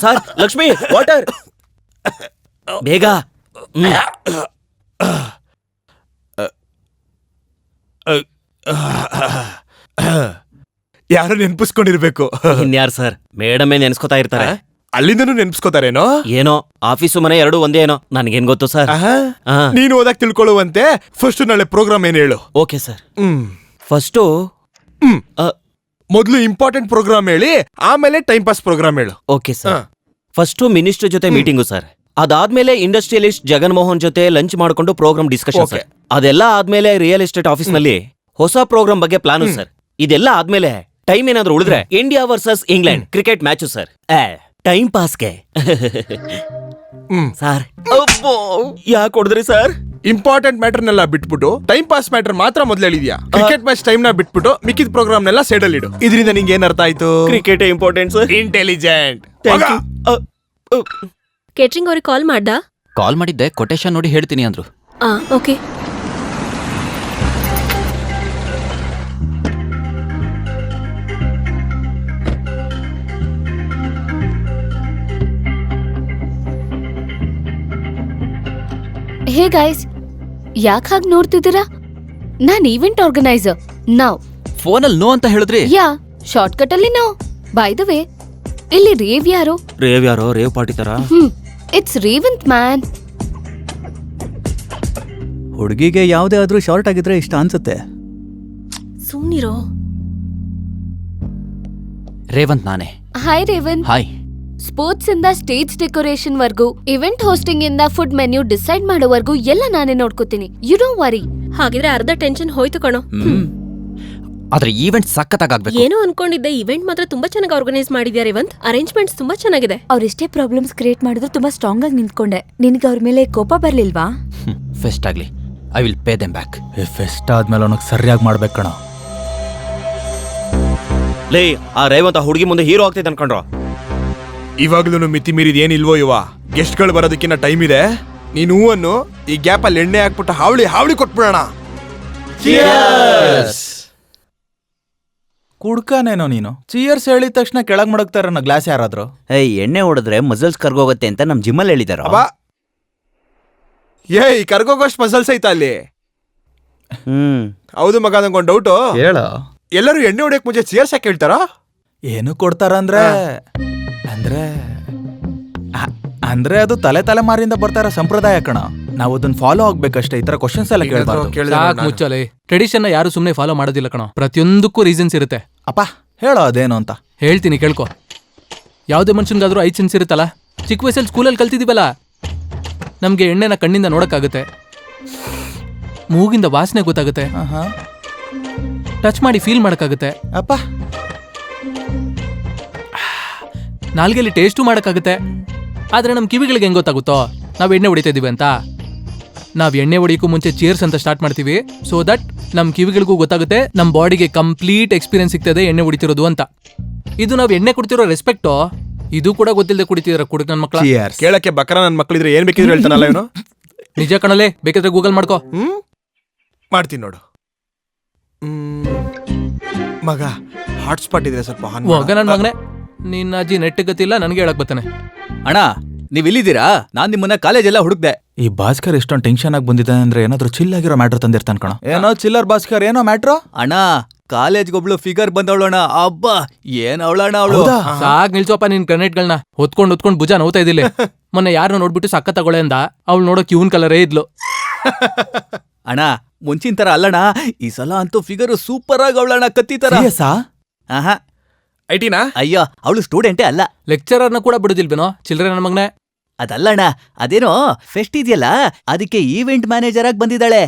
Sir Lakshmi water ಬೇಗ. ಯಾರು ನೆನ್ಪಿಸ್ಕೊಂಡಿರ್ಬೇಕು. ಇನ್ಯಾರು ಸರ್, ಮೇಡಮೇ ನೆನ್ಸ್ಕೊತಾ ಇರ್ತಾರೆ. ಅಲ್ಲಿಂದನೂ ನೆನ್ಪಿಸ್ಕೋತಾರೇನೋ. ಏನೋ ಆಫೀಸು ಮನೆ ಎರಡು ಒಂದೇ ಏನೋ, ನನ್ಗೇನ್ ಗೊತ್ತು ಸರ್. ನೀನು ಓದಕ್ ತಿಳ್ಕೊಳ್ಳುವಂತೆ ಫಸ್ಟ್ ನಾಳೆ ಪ್ರೋಗ್ರಾಮ್ ಏನ್ ಹೇಳು. Okay sir. ಫಸ್ಟು ಮೊದ್ಲು ಇಂಪಾರ್ಟೆಂಟ್ ಪ್ರೋಗ್ರಾಮ್ ಹೇಳಿ, ಆಮೇಲೆ ಟೈಮ್ ಪಾಸ್ ಪ್ರೋಗ್ರಾಮ್ ಹೇಳು. Okay sir. ಫಸ್ಟು ಮಿನಿಸ್ಟರ್ ಜೊತೆ ಮೀಟಿಂಗು ಸರ್. ಅದಾದ್ಮೇಲೆ ಇಂಡಸ್ಟ್ರಿಯಲಿಸ್ಟ್ ಜಗನ್ ಮೋಹನ್ ಜೊತೆ ಲಂಚ್ ಮಾಡ್ಕೊಂಡು ಪ್ರೋಗ್ರಾಮ್ ಡಿಸ್ಕಷನ್ ಸರ್. ಅದೆಲ್ಲ ಆದ್ಮೇಲೆ ರಿಯಲ್ ಎಸ್ಟೇಟ್ ಆಫೀಸ್ ನಲ್ಲಿ ಹೊಸ ಪ್ರೋಗ್ರಾಮ್ ಬಗ್ಗೆ ಪ್ಲಾನು ಸರ್. ಇದೆಲ್ಲ ಆದ್ಮೇಲೆ ಟೈಮ್ ಏನಾದ್ರು ಉಳಿದ್ರೆ India versus England cricket match sir. Time ಪಾಸ್ಗೆ ಸರ್. ಯಾಕೆ ಹೊಡೆದ್ರಿ ಸರ್? ಇಂಪಾರ್ಟೆಂಟ್ ಮ್ಯಾಟರ್ನೆಲ್ಲ ಬಿಟ್ಬಿಟ್ಟು ಟೈಮ್ ಪಾಸ್ ಮ್ಯಾಟರ್ ಮಾತ್ರ ಮೊದ್ಲು ಹೇಳಿದ್ಯಾ. ಕ್ರಿಕೆಟ್ ಮ್ಯಾಚ್ ಟೈಮ್ ನ ಬಿಟ್ಬಿಟ್ಟು ಮಿಕ್ಕಿದ ಪ್ರೋಗ್ರಾಮ್ ನೆಲ್ಲ ಸೈಡ್ ಅಲ್ಲಿ ಇಡು. ಇದರಿಂದ ನಿಂಗೆ ಏನ್ ಅರ್ಥ ಆಯ್ತು? Cricket important sir. Intelligent. Catering ಅವ್ರಿಗೆ ಕಾಲ್ ಮಾಡ್ದಾ? ಕಾಲ್ ಮಾಡಿದ್ದೆ, ಕೊಟೇಶನ್ ನೋಡಿ ಹೇಳ್ತೀನಿ ಅಂದ್ರು. ಓಕೆ. ಹೇ ಗೈಸ್, ಯಾಕೆ ಹಾಗೆ ನೋಡ್ತಿದ್ದೀರಾ? ನಾನ್ ಈವೆಂಟ್ ಆರ್ಗನೈಸರ್. ನಾವ್ ಫೋನಲ್ಲಿ ನೋ ಅಂತ ಹೇಳಿದ್ರಿ. ಯಾ ಶಾರ್ಟ್ ಕಟ್ ಅಲ್ಲಿ ನೋ. ಬೈ ದ ವೇ, ಇಲ್ಲಿ ರೇವ್ ಯಾರು? ರೇವ್ ಪಾರ್ಟಿ ತರ. It's Revanth man. ಹುಡುಗಿಗೆ ಯಾವುದೇ ಆದ್ರೂ ಶಾರ್ಟ್ ಆಗಿದ್ರೆ ಇಷ್ಟ ಅನ್ಸುತ್ತೆ. ಸುಮ್ನಿರೋ. ರೇವಂತ್ ನಾನೇ. ಹಾಯ್ ರೇವಂತ್. ಹಾಯ್. ಸ್ಪೋರ್ಟ್ಸ್ ಇಂದ ಸ್ಟೇಜ್ ಡೆಕೋರೇಷನ್ ವರ್ಗೂ, ಇವೆಂಟ್ ಹೋಸ್ಟಿಂಗ್ ಇಂದ ಫುಡ್ ಮೆನ್ಯೂ ಡಿಸೈಡ್ ಮಾಡೋವರೆಗೂ ಎಲ್ಲ ನಾನೇ ನೋಡ್ಕೋತೀನಿ. You don't worry. ಹಾಗಿದ್ರೆ ಅರ್ಧ ಟೆನ್ಷನ್ ಹೋಯ್ತು ಕಣೋ. ಆದ್ರೆ ಈವೆಂಟ್ ಸಖತ್ತಾಗಬೇಕು. ಏನೋ ಅನ್ಕೊಂಡಿದ್ದೆ, ಇವೆಂಟ್ ಮಾತ್ರ ತುಂಬಾ ಚೆನ್ನಾಗಿ ಆರ್ಗನೈಸ್ ಮಾಡಿದ್ಯಾ ರೇವಂತ್. ಅರೇಂಜ್ಮೆಂಟ್ಸ್ ತುಂಬಾ ಚೆನ್ನಾಗಿದೆ. ಅವ್ರೆಷ್ಟೇ ಪ್ರಾಬ್ಲಮ್ಸ್ ಕ್ರಿಯೇಟ್ ಮಾಡಿದ್ರು ತುಂಬಾ ಸ್ಟ್ರಾಂಗ್ ಆಗಿ ನಿಂತ್ಕೊಂಡೆ. ನಿನ್ಗೆ ಅವ್ರ ಮೇಲೆ ಕೋಪ ಬರ್ಲಿಲ್ವಾ? ಫೆಸ್ಟ್ ಆಗ್ಲಿ, I will pay them back. Fest ಆದ್ಮೇಲೆ ಅವನಿಗೆ ಸರಿಯಾಗಿ ಮಾಡ್ಬೇಕು ಕಣ. ಲೇ, ಆ ರೇವಂತ್ ಹುಡುಗಿ ಮುಂದೆ ಹೀರೋ ಆಗ್ತೈತೆ ಅನ್ಕೊಂಡ್ರು. ಇವಾಗ್ಲೂ ಮಿತಿ ಮೀರಿದ ಏನಿಲ್ವೋ ಇವ. ಗೆಸ್ಟ್ ಗಳು ಬರೋದಕ್ಕಿನ್ನ ಟೈಮ್ ಇದೆ. ನೀನು ಹೂವನ್ನು ಈ ಗ್ಯಾಪ್ ಅಲ್ಲಿ ಎಣ್ಣೆ ಹಾಕ್ಬಿಟ್ಟು ಹಾವಳಿ ಕೊಟ್ಬಿಡೋಣ. ಕುಡ್ಕಾನೇನೋ ನೀನು. ಚಿಯರ್ಸ್ ಹೇಳಿದ ತಕ್ಷಣ ಕೆಳಗ್ ಮಡಗ್ತಾರ ಗ್ಲಾಸ್ ಯಾರಾದ್ರು. ಎಣ್ಣೆ ಹೊಡೆದ್ರೆ ಮಸಲ್ಸ್ ಕರ್ಗೋಗತ್ತೆ ಅಂತ ನಮ್ ಜಿಮ್ಮಲ್ಲಿ ಹೇಳಿದಾರ. ಕರ್ಗೋಗೋಷ್ಟು ಮಸಲ್ಸ್ ಐತ ಅಲ್ಲಿ. ಹೌದು ಮಗ, ನಂಗೊಂದು ಡೌಟು. ಎಲ್ಲರೂ ಎಣ್ಣೆ ಹೊಡೆಯಕ್ ಮುಂಚೆ ಚಿಯರ್ಸ್ ಯಾಕೆ ಹೇಳ್ತಾರ? ಏನು ಕೊಡ್ತಾರ ಅಂದ್ರೆ ಅಂದ್ರೆ ಅದು ತಲೆಮಾರಿಂದ ಬರ್ತಾರ ಸಂಪ್ರದಾಯ ಕಣ. ನಾವು ಅದನ್ನ ಫಾಲೋ ಆಗ್ಬೇಕಷ್ಟೇ. ಈ ತರ ಕ್ವಶನ್ಸ್ ಎಲ್ಲ ಕೇಳ್ಬಾರ್ದು. ಮುಚ್ಚಲೆ. ಟ್ರೆಡಿಷನ್ ಯಾರು ಸುಮ್ನೆ ಫಾಲೋ ಮಾಡೋದಿಲ್ಲ ಕಣ. ಪ್ರತಿಯೊಂದಕ್ಕೂ ರೀಸನ್ಸ್ ಇರುತ್ತೆ. ಅಪ್ಪ ಹೇಳೋ ಅದೇನು ಅಂತ. ಹೇಳ್ತೀನಿ ಕೇಳ್ಕೊ. ಯಾವ್ದೇ ಮನುಷ್ಯನ್ಗಾದ್ರೂ 5 ಸೆನ್ಸ್ ಇರುತ್ತಲ್ಲ. ಚಿಕ್ಕ ವಯಸ್ಸಲ್ಲಿ ಸ್ಕೂಲಲ್ಲಿ ಕಲ್ತಿದೀವಲ್ಲ. ನಮ್ಗೆ ಎಣ್ಣೆನ ಕಣ್ಣಿಂದ ನೋಡಕ್ಕಾಗುತ್ತೆ, ಮೂಗಿಂದ ವಾಸನೆ ಗೊತ್ತಾಗುತ್ತೆ, ಟಚ್ ಮಾಡಿ ಫೀಲ್ ಮಾಡಕ್ಕಾಗುತ್ತೆ, ಅಪ್ಪ ನಾಲ್ಗೆಲಿ ಟೇಸ್ಟು ಮಾಡಕ್ಕಾಗುತ್ತೆ. ಆದ್ರೆ ನಮ್ ಕಿವಿಗಳಿಗೆ ಹೆಂಗ್ ಗೊತ್ತಾಗುತ್ತೋ ನಾವ್ ಎಣ್ಣೆ ಹೊಡಿತಾ ಇದೀವಿ ಅಂತ? ನಾವ್ ಎಣ್ಣೆ ಹೊಡಿಯಕ್ಕೂ ಮುಂಚೆ ಚೀರ್ಸ್ ಅಂತ ಸ್ಟಾರ್ಟ್ ಮಾಡ್ತೀವಿ. ಸೊ ದಟ್ ನಮ್ ಕಿವಿಗಳಿಗೂ ಗೊತ್ತಾಗುತ್ತೆ, ನಮ್ ಬಾಡಿಗೆ ಕಂಪ್ಲೀಟ್ ಎಕ್ಸ್ಪೀರಿಯನ್ಸ್ ಸಿಗ್ತದೆ ಎಣ್ಣೆ ಹೊಡಿತಿರೋದು ಅಂತ. ಇದು ನಾವ್ ಎಣ್ಣೆ ಕುಡಿತಿರೋ ರೆಸ್ಪೆಕ್ಟು. ಇದು ಕೂಡ ಗೊತ್ತಿಲ್ಲದೆ ಕುಡಿತಿದಾರ ಕುಡುಕ್ ನನ್ ಮಕ್ಳ. ಕೇಳಕ್ಕೆ ಬಕರ ನನ್ ಮಕ್ಳಿದ್ರೆ ಏನ್ ಬೇಕಿದ್ರು ಹೇಳ್ತಾನಲ್ಲ ಇವನು. ನಿಜ ಕಣಲೆ, ಬೇಕಾದ್ರೆ ಗೂಗಲ್ ಮಾಡ್ಕೋ. ಮಾಡ್ತೀನಿ ನೋಡು. ಮಗ ಹಾಟ್ಸ್ಪಾಟ್ ಇದ್ರೆ ಸ್ವಲ್ಪ ಹೋಗ ನನ್ ಮಗನೆ. ನಿನ್ನ ಅಜ್ಜಿ ನೆಟ್ ಗತಿಲ್ಲ, ನನ್ಗೆ ಹೇಳಕ್ ಬರ್ತಾನೆ. ಅಣ್ಣ ನೀವ್ ಇಲ್ಲಿದ್ದೀರಾ? ನಾನ್ ನಿಮ್ಮನ್ನ ಕಾಲೇಜ್ ಎಲ್ಲ ಹುಡುಕ್ದೆ. ಈ ಭಾಸ್ಕರ್ ಎಷ್ಟೊಂದು ಟೆನ್ಷನ್ ಆಗಿ ಬಂದಿದ್ದಾನೆ ಅಂದ್ರೆ ಏನಾದ್ರು ಚಿಲ್ ಆಗಿರೋ ಮ್ಯಾಟ್ರ್ ತಂದಿರ್ತಾನ ಕಣ. ಏನೋ ಚಿಲ್ಲರ್ ಭಾಸ್ಕರ್, ಏನೋ ಮ್ಯಾಟ್ರು ಅಣ್ಣ. ಕಾಲೇಜ್ಗೊಬ್ಳು ಫಿಗರ್ ಬಂದವಳಣ್ಣ. ಅಬ್ಬಾ ಏನ್ ಅವಳಣ್ಣ ಅವಳು. ಸಾಕ್ ನಿಲ್ಸೋಪ ನಿನ್ ಗ್ರೆನೇಟ್ಗಳನ್ನ. ಹೊತ್ಕೊಂಡ್ ಭುಜ ನೋವ್ತಾ ಇದಿಲ್ಲ. ಮೊನ್ನೆ ಯಾರನ್ನ ನೋಡ್ಬಿಟ್ಟು ಸಕ್ಕ ತಗೊಳ್ಳೆ ಅಂದ. ಅವಳು ನೋಡೋಕ್ ಇವನ್ ಕಲರೇ ಇದ್ಲು. ಅಣ್ಣ ಮುಂಚಿನ ತರ ಅಲ್ಲಣ್ಣ, ಈ ಸಲ ಅಂತೂ ಫಿಗರ್ ಸೂಪರ್ ಆಗಿ ಅವಳಣ್ಣ. ಕತ್ತಿ ತರ. ಐಟಿನಾ? ಅಯ್ಯೋ, ಅವಳು ಸ್ಟೂಡೆಂಟೇ ಅಲ್ಲ. ಲೆಕ್ಚರರ್ನ ಕೂಡ ಬಿಡುದಿಲ್ವೇನೋ ಚಿಲ್ಡ್ರೆ ನನ್ನ ಮಗನೇ. ಅದಲ್ಲಣ್ಣ, ಅದೇನೋ ಫೆಸ್ಟ್ ಇದೆಯಲ್ಲ, ಅದಕ್ಕೆ ಈವೆಂಟ್ ಮ್ಯಾನೇಜರ್ ಆಗಿ ಬಂದಿದ್ದಾಳೆ.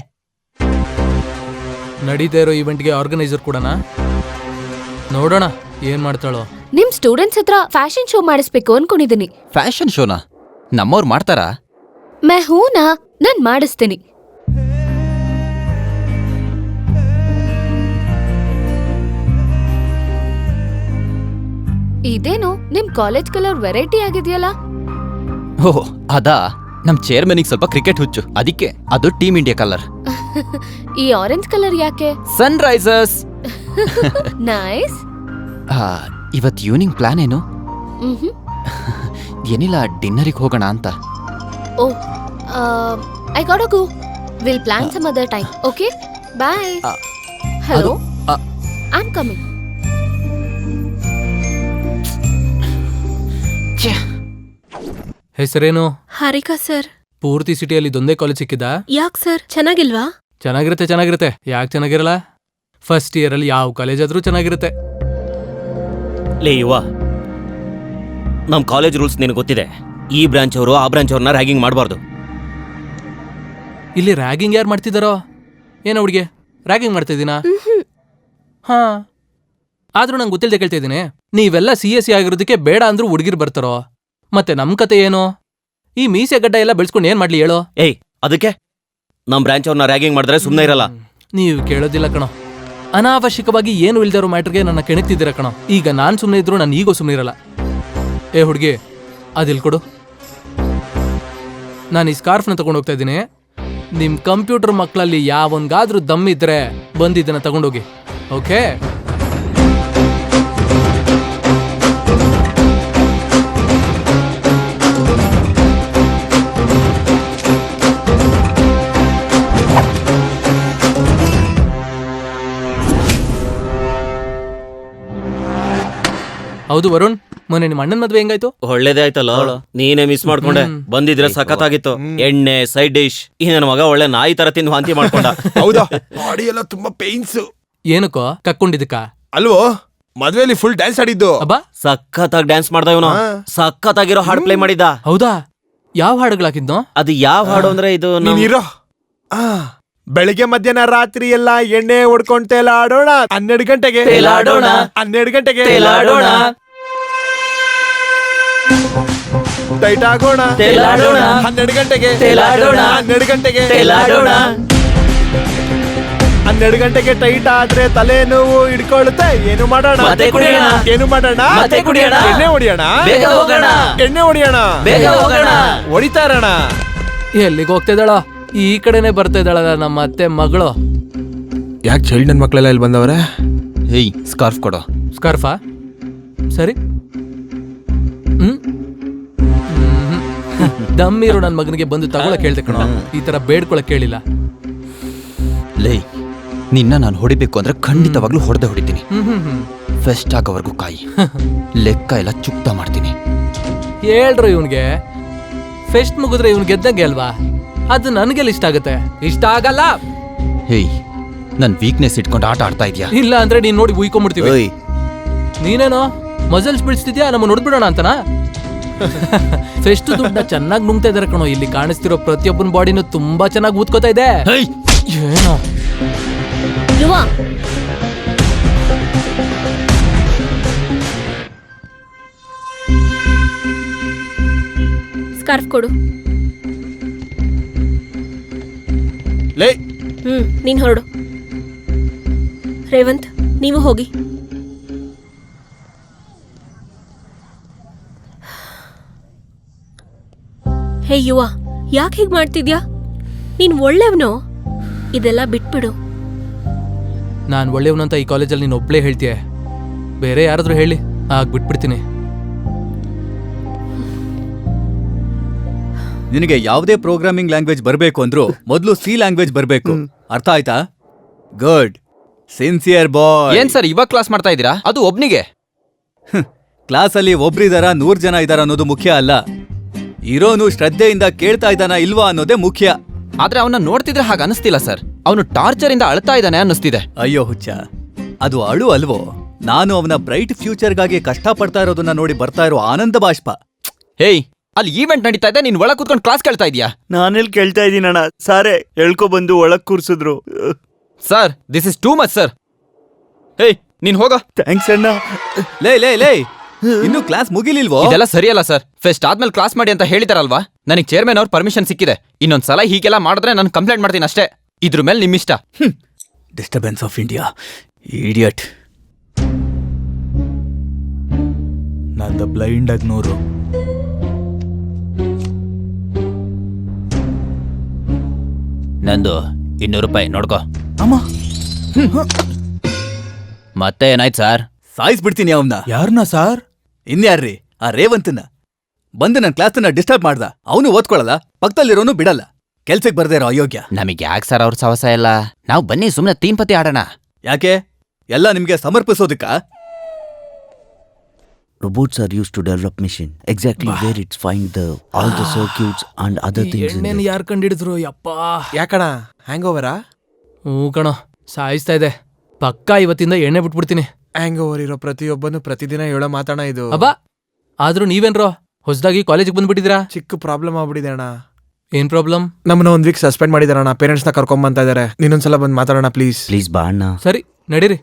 ನಡೀತಾ ಇರೋ ಈವೆಂಟ್ಗೆ ಆರ್ಗನೈಸರ್ ಕೂಡನಾ? ನೋಡೋಣ ಏನ್ ಮಾಡ್ತಾಳೋ. ನಿಮ್ ಸ್ಟೂಡೆಂಟ್ಸ್ ಹತ್ರ ಫ್ಯಾಷನ್ ಶೋ ಮಾಡಿಸ್ಬೇಕು ಅನ್ಕೊಂಡಿದೀನಿ. ಫ್ಯಾಷನ್ ಶೋನಾ? ನಮ್ಮವ್ರು ಮಾಡ್ತಾರಾ? ಹೂನಾ, ನಾನ್ ಮಾಡಿಸ್ತೀನಿ. ಇದೇನು ನಿಮ್ ಕಾಲೇಜ್ ಕಲರ್ ವೆರೈಟಿ ಆಗಿದೆಯಲ್ಲ? ಓಹ್ ಅದಾ, ನಮ್ ಚೇರ್ಮನಿಗೆ ಸ್ವಲ್ಪ ಕ್ರಿಕೆಟ್ ಹುಚ್ಚು, ಅದಕ್ಕೆ ಅದು ಟೀಮ್ ಇಂಡಿಯಾ ಕಲರ್. ಈ ಆರೆಂಜ್ ಕಲರ್ ಯಾಕೆ? Sunrisers. ನೈಸ್. ಇವತ್ ಈವ್ನಿಂಗ್ ಪ್ಲಾನ್ ಏನು? ಏನಿಲ್ಲ ಡಿನ್ನರಿಗೆ ಹೋಗೋಣ ಅಂತ. Oh I got go. Will plan some other time. Okay bye. Hello, I am coming. ಹೆಸರೇನು? ಹಾರಿಕಾ ಸರ್. ಪೂರ್ತಿ ಸಿಟಿಯಲ್ಲಿ ಇದೊಂದೇ ಕಾಲೇಜ್ ಸಿಕ್ಕಿದ? ಯಾಕ್ ಸರ್, ಚೆನ್ನಾಗಿಲ್ವಾ? ಚೆನ್ನಾಗಿರುತ್ತೆ. ಯಾಕೆ ಚೆನ್ನಾಗಿರಲ್ಲ? ಫಸ್ಟ್ ಇಯರ್ ಅಲ್ಲಿ ಯಾವ ಕಾಲೇಜ್ ಆದ್ರೂ ಚೆನ್ನಾಗಿರುತ್ತೆ. ಲೇ ಯುವ, ನಮ್ ಕಾಲೇಜ್ ರೂಲ್ಸ್ ನಿನಗೆ ಗೊತ್ತಿದೆ. ಈ ಬ್ರಾಂಚ್ ಅವರು ಆ ಬ್ರಾಂಚ್ ಅವ್ರನ್ನ ರ್ಯಾಗಿಂಗ್ ಮಾಡಬಾರ್ದು. ಇಲ್ಲಿ ರ್ಯಾಗಿಂಗ್ ಯಾರು ಮಾಡ್ತಿದಾರೋ ಏನೋ? ಹುಡುಗಿ ರ್ಯಾಗಿಂಗ್ ಮಾಡ್ತಾ ಇದ್ದೀನಾ? ಹಾ, ಆದ್ರೂ ನಂಗೆ ಗೊತ್ತಿಲ್ಲದೆ ಕೇಳ್ತಾ ಇದ್ದೀನಿ. ನೀವೆಲ್ಲ CSE ಆಗಿರೋದಕ್ಕೆ ಬೇಡ ಅಂದ್ರೂ ಹುಡುಗಿರ್ ಬರ್ತಾರೋ? ಮತ್ತೆ ನಮ್ ಕತೆ ಏನು? ಈ ಮೀಸೆ ಗಡ್ಡ ಎಲ್ಲ ಬೆಳೆಸ್ಕೊಂಡು ಏನ್ ಮಾಡ್ಲಿ ಹೇಳೋ? ಏಯ್, ಅದಕ್ಕೆ ನಮ್ ಬ್ರಾಂಚ್ ಅವ್ರನ್ನ ರ್ಯಾಗಿಂಗ್ ಮಾಡಿದ್ರೆ ಸುಮ್ಮನೆ ಇರಲ್ಲ. ನೀವು ಕೇಳೋದಿಲ್ಲ ಕಣೋ. ಅನಾವಶ್ಯಕವಾಗಿ ಏನು ಇಲ್ದಿರೋ ಮ್ಯಾಟ್ರಿಗೆ ನನ್ನ ಕೆಣಕ್ತಿದ್ದೀರ ಕಣೋ. ಈಗ ನಾನ್ ಸುಮ್ಮನೆ ಇದ್ರು ನಾನು ಈಗೋ ಸುಮ್ಮನೆ ಇರಲ್ಲ. ಏ ಹುಡುಗಿ, ಅದಿಲ್ ಕೊಡು. ನಾನು ಈ ಸ್ಕಾರ್ಫ್ನ ತಗೊಂಡು ಹೋಗ್ತಾ ಇದ್ದೀನಿ. ನಿಮ್ ಕಂಪ್ಯೂಟರ್ ಮಕ್ಕಳಲ್ಲಿ ಯಾವನ್ಗಾದ್ರೂ ದಮ್ಮಿದ್ರೆ ಬಂದಿದ್ದನ್ನ ತಗೊಂಡೋಗಿ. ಓಕೆ? ಹೌದು ವರುಣ್, ಮೊನ್ನೆ ನಿಮ್ಮ ಅಣ್ಣನ ಮದ್ವೆ ಹೆಂಗಾಯ್ತು? ಒಳ್ಳೇದೇ ಆಯ್ತಲ್ಲ. ನೀನೇ ಮಿಸ್ ಮಾಡ್ಕೊಂಡೆ. ಬಂದಿದ್ರೆ ಸಖತ್ತಾಗಿತ್ತು. ಎಣ್ಣೆ, ಸೈಡ್ ಡಿಶ್. ಈ ನನ್ನ ಮಗ ಒಳ್ಳೆ ನಾಯಿ ತರ ತಿಂದು ವಾಂತಿ ಮಾಡ್ಕೊಂಡ. ಹೌದಾ? ಬಾಡಿ ಎಲ್ಲ ತುಂಬಾ ಪೇನ್ಸ್. ಏನಕ್ಕೋ ಕಕ್ಕೊಂಡಿದ್ದಕ್ಕ? ಅಲ್ವೋ, ಮದ್ವೆಲಿ ಫುಲ್ ಡ್ಯಾನ್ಸ್ ಆಡಿದ್ದು. ಅಬ್ಬಾ, ಸಖತ್ತಾಗಿ ಡ್ಯಾನ್ಸ್ ಮಾಡ್ದ ಇವನು. ಸಖತ್ತಾಗಿರೋ ಹಾಡು ಪ್ಲೇ ಮಾಡಿದ್ದ. ಹೌದಾ? ಯಾವ ಹಾಡುಗಳಾಕಿದ್ನೋ? ಅದು ಯಾವ ಹಾಡು ಅಂದ್ರೆ ಇದು ನೀನಿರೋ. ಬೆಳಿಗ್ಗೆ ಮಧ್ಯಾಹ್ನ ರಾತ್ರಿ ಎಲ್ಲ ಎಣ್ಣೆ ಹೊಡ್ಕೊಂಡ್ ತೇಲಾಡೋಣ. 12 ಗಂಟೆಗೆ ತೇಲಾಡೋಣ. 12 ಗಂಟೆಗೆ ತೇಲಾಡೋಣ. ಟೈಟ್ ಆಗೋಣ. ತೇಲಾಡೋಣ. 12 ಗಂಟೆಗೆ ತೇಲಾಡೋಣ. 12 ಗಂಟೆಗೆ ತೇಲಾಡೋಣ. 12 ಗಂಟೆಗೆ ಟೈಟ್ ಆದ್ರೆ ತಲೆ ನೋವು ಹಿಡ್ಕೊಳುತ್ತೆ. ಏನು ಮಾಡೋಣ? ಮತ್ತೆ ಕುಡಿಯೋಣ. ಏನು ಮಾಡೋಣ? ಮತ್ತೆ ಕುಡಿಯೋಣ. ಎಣ್ಣೆ ಹೊಡಿಯೋಣ. ಬೇಗ ಹೋಗೋಣ. ಎಣ್ಣೆ ಹೊಡಿಯೋಣ. ಬೇಗ ಹೋಗೋಣ. ಹೊಡಿತಾ ಇರೋಣ. ಎಲ್ಲಿಗೆ ಹೋಗ್ತಿದ್ದಾಳೋ? ಈ ಕಡೆನೆ ಬರ್ತಾ ಇದ್ದಾಳಲ್ಲ ನಮ್ಮ ಅತ್ತೆ ಮಗಳು. ಯಾಕೆ ಚೈಲ್ಡ್ ನನ್ ಮಕ್ಕಳೆಲ್ಲ ಇಲ್ಲಿ ಬಂದವ್ರೆ? ಹೇಯ್, ಸ್ಕಾರ್ಫ್ ಕೊಡೋ. ಸ್ಕಾರ್ಫಾ? ಸರಿ. ದಮ್ಮಿರು ನನ್ನ ಮಗನಿಗೆ ಬಂದು ತಗೊಳಕ್ ಹೇಳ್ದೆ ಕಣೋ. ಈ ತರ ಬೇಡ್ಕೊಳಕ್ ಕೇಳಿಲ್ಲ. ಲೇ, ನಿನ್ನ ನಾನು ಹೊಡಿಬೇಕು ಅಂದ್ರೆ ಖಂಡಿತವಾಗ್ಲೂ ಹೊಡೆದಿದ್ದೀನಿ. ಫೆಸ್ಟ್ ಆಗೋವರೆಗೂ ಕಾಯಿ. ಲೆಕ್ಕ ಎಲ್ಲ ಚುಕ್ತ ಮಾಡ್ತೀನಿ. ಹೇಳ್ರು ಇವನ್ಗೆ. ಫೆಸ್ಟ್ ಮುಗಿದ್ರೆ ಇವ್ನ್ ಗೆದ್ದಂಗೆ ಅಲ್ವಾ? ಅದು ನನ್ಗೆಲ್ಲ ಇಷ್ಟ ಆಗತ್ತೆ. ಇಷ್ಟ ಆಗಲ್ಲ. ಹೇಯ್, ನನ್ ವೀಕ್ನೆಸ್ ಇಟ್ಕೊಂಡು ಆಟ ಆಡ್ತಾ ಇದ್ಯಾ? ಇಲ್ಲ ಅಂದ್ರೆ ನೀನ್ ನೋಡಿ ಉಯ್ಕೊಂಡ್ಬಿಡ್ತೀವಿ. ನೀನೇನೋ ಮಸಲ್ಸ್ ಬಿಡಿಸ್ತಿದ್ಯಾ, ನಮ್ಮ ನೋಡ್ಬಿಡೋಣ ಅಂತನಾ? ಫೆಸ್ಟ್ ದುಡ್ಡ ಚೆನ್ನಾಗಿ ನುಂಗ್ತಾ ಇದಾರೆ ಕಣೋ. ಇಲ್ಲಿ ಕಾಣಿಸ್ತಿರೋ ಪ್ರತಿಯೊಬ್ಬನ ಬಾಡಿನೂ ತುಂಬಾ ಚೆನ್ನಾಗಿ ಊದ್ಕೋತಾ ಇದೆ. ಏನೋ ಯುವ, ಸ್ಕಾರ್ಫ್ ಕೊಡು. ಲೇ, ನೀನ್ ಹೊರಡು. ರೇವಂತ್, ನೀವು ಹೋಗಿ. ಹೇ ಯುವ, ಯಾಕೆ ಹೀಗ್ ಮಾಡ್ತಿದ್ಯಾ? ನೀನ್ ಒಳ್ಳೆಯವನು. ಇದೆಲ್ಲ ಬಿಟ್ಬಿಡು. ನಾನ್ ಒಳ್ಳೆಯವನಂತ ಈ ಕಾಲೇಜಲ್ಲಿ ನೀನ್ ಒಬ್ಳೇ ಹೇಳ್ತೀಯ. ಬೇರೆ ಯಾರಾದ್ರೂ ಹೇಳಿ, ಆಗ ಬಿಟ್ಬಿಡ್ತೀನಿ. ನಿನಗೆ ಯಾವುದೇ ಪ್ರೋಗ್ರಾಮಿಂಗ್ ಲ್ಯಾಂಗ್ವೇಜ್ ಬರಬೇಕು ಅಂದ್ರೂ ಮೊದಲು ಸಿ ಲ್ಯಾಂಗ್ವೇಜ್ ಬರಬೇಕು. ಅರ್ಥ ಆಯ್ತಾ? ಗುಡ್, ಸಿನ್ಸಿಯರ್ ಬಾಯ್. ಏನ್ ಸರ್ ಇವಾಗ ಕ್ಲಾಸ್ ಮಾಡ್ತಾ ಇದ್ದೀರಾ? ಅದು ಒಬ್ನಿಗೆ. ಕ್ಲಾಸಲ್ಲಿ ಒಬ್ರಿದಾರ 100 ಜನ ಇದಾರ ಅನ್ನೋದು ಮುಖ್ಯ ಅಲ್ಲ. ಇರೋನು ಶ್ರದ್ಧೆಯಿಂದ ಕೇಳ್ತಾ ಇದ್ದಾನ ಇಲ್ವಾ ಅನ್ನೋದೇ ಮುಖ್ಯ. ಆದ್ರೆ ಅವನ್ನ ನೋಡ್ತಿದ್ರೆ ಹಾಗೆ ಅನಿಸ್ತಿಲ್ಲ ಸರ್. ಅವನು ಟಾರ್ಚರ್ ಇಂದ ಅಳ್ತಾ ಇದ್ದಾನೆ ಅನ್ನಿಸ್ತಿದೆ. ಅಯ್ಯೋ ಹುಚ್ಚ, ಅದು ಅಳು ಅಲ್ವೋ. ನಾನು ಅವನ ಬ್ರೈಟ್ ಫ್ಯೂಚರ್ಗಾಗಿ ಕಷ್ಟಪಡ್ತಾ ಇರೋದನ್ನ ನೋಡಿ ಬರ್ತಾ ಇರೋ ಆನಂದ ಬಾಷ್ಪ. ಹೇಯ್, ಅಲ್ಲಿ ಈವೆಂಟ್ ನಡೀತಾ ಇದೆ, ನೀನ್ ಒಳಗ್ ಕೂತ್ಕೊಂಡು ಕ್ಲಾಸ್ ಕೇಳ್ತಾ ಇದೀಯಾ? ನಾನೆಲ್ಲಿ ಕೇಳ್ತಾ ಇದ್ದೀನಣ್ಣ. ಸಾರೇ ಎಳ್ಕೊ ಬಂದು ಒಳಗ್ ಕೂರ್ಸಿದ್ರು. Sir, this is too much sir. Hey, ನೀನ್ ಹೋಗ. ಥ್ಯಾಂಕ್ಸ್ ಅಣ್ಣ. ಲೇ, ಇನ್ನು ಕ್ಲಾಸ್ ಮುಗಿಲಿಲ್ವೋ? ಇದೆಲ್ಲ ಸರಿಯಲ್ಲ ಸರ್. ಫೆಸ್ಟ್ ಆದ್ಮೇಲೆ ಕ್ಲಾಸ್ ಮಾಡಿ ಅಂತ ಹೇಳಿದಾರಲ್ವಾ? ನನಗೆ ಚೇರ್ಮನ್ ಅವ್ರ ಪರ್ಮಿಷನ್ ಸಿಕ್ಕಿದೆ. ಇನ್ನೊಂದ್ಸಲ ಹೀಗೆಲ್ಲ ಮಾಡಿದ್ರೆ ನಾನು ಕಂಪ್ಲೇಂಟ್ ಮಾಡ್ತೀನಿ ಅಷ್ಟೇ. ಇದ್ರ ಮೇಲೆ ನಿಮ್ಮಿಷ್ಟ. Disturbance of India, idiot. ನಂದು ಬ್ಲೈಂಡ್ ಆಗಿ 100. ನಂದು 200 ರೂಪಾಯಿ ನೋಡ್ಕೋ. ಅಮ್ಮ, ಮತ್ತೆ ಏನಾಯ್ತು ಸರ್? ಸಾಯಿಸ್ಬಿಡ್ತೀನಿ ಅವನ್ನ. ಯಾರನ್ನ ಸಾರ್? ಇನ್ಯಾರ್ರಿ, ಆ ರೇವಂತನ ಬಂದು ನನ್ನ ಕ್ಲಾಸ್ನ ಡಿಸ್ಟರ್ಬ್ ಮಾಡ್ದ. ಅವನು ಓದ್ಕೊಳಲ್ಲ, ಪಕ್ಕದಲ್ಲಿರೋನು ಬಿಡಲ್ಲ. ಕೆಲ್ಸಕ್ಕೆ ಬರ್ದೇ ಇರೋ ಅಯೋಗ್ಯ. ನಮಗೆ ಯಾಕೆ ಸರ್ ಅವ್ರ ಸವಸ ಇಲ್ಲ, ನಾವು ಬನ್ನಿ ಸುಮ್ಮನೆ ತೀನ್ ಪತಿ ಆಡೋಣ. ಯಾಕೆ? ಎಲ್ಲ ನಿಮ್ಗೆ ಸಮರ್ಪಿಸೋದಕ್ಕ? Robots are used to develop machine. Exactly where it's find all the circuits and other things in ಎಣ್ಣೆನ there. ಯಾರು ಕಂಡಿಡಿದ್ರು ಯಪ್ಪ. ಯಾಕಣ ಹ್ಯಾಂಗ್ ಓವರಾ? ಹ್ಞೂ ಕಣೋ, ಸಾಯಿಸ್ತಾ ಇದೆ. ಪಕ್ಕಾ ಇವತ್ತಿಂದ ಎಣ್ಣೆ ಬಿಟ್ಬಿಡ್ತೀನಿ. ಹ್ಯಾಂಗ್ ಓವರ್ ಇರೋ ಪ್ರತಿಯೊಬ್ಬನು ಪ್ರತಿದಿನ ಹೇಳೋ ಮಾತಾಣ ಇದು. ಅಬ್ಬಾ, ಆದ್ರೂ ನೀವೇನ್ರೋ ಹೊಸದಾಗಿ ಕಾಲೇಜಿಗೆ ಬಂದ್ಬಿಟ್ಟಿದ್ದೀರಾ? ಚಿಕ್ಕ ಪ್ರಾಬ್ಲಮ್ ಆಗ್ಬಿಟ್ಟಿದೆ ಅಣ್ಣ. ಏನ್ ಪ್ರಾಬ್ಲಮ್? ನಮ್ಮನ್ನ 1 ವೀಕ್ ಸಸ್ಪೆಂಡ್ ಮಾಡಿದಾರಣ್ಣ. ಪೇರೆಂಟ್ಸ್ನ ಕರ್ಕೊಂಡ್ ಬಂತಾ ಇದಾರೆ. ನೀನೊಂದ್ಸಲ ಬಂದು ಮಾತಾಡೋಣ ಪ್ಲೀಸ್. Please, ba, Anna. ಸರಿ, ನಡೀರಿ.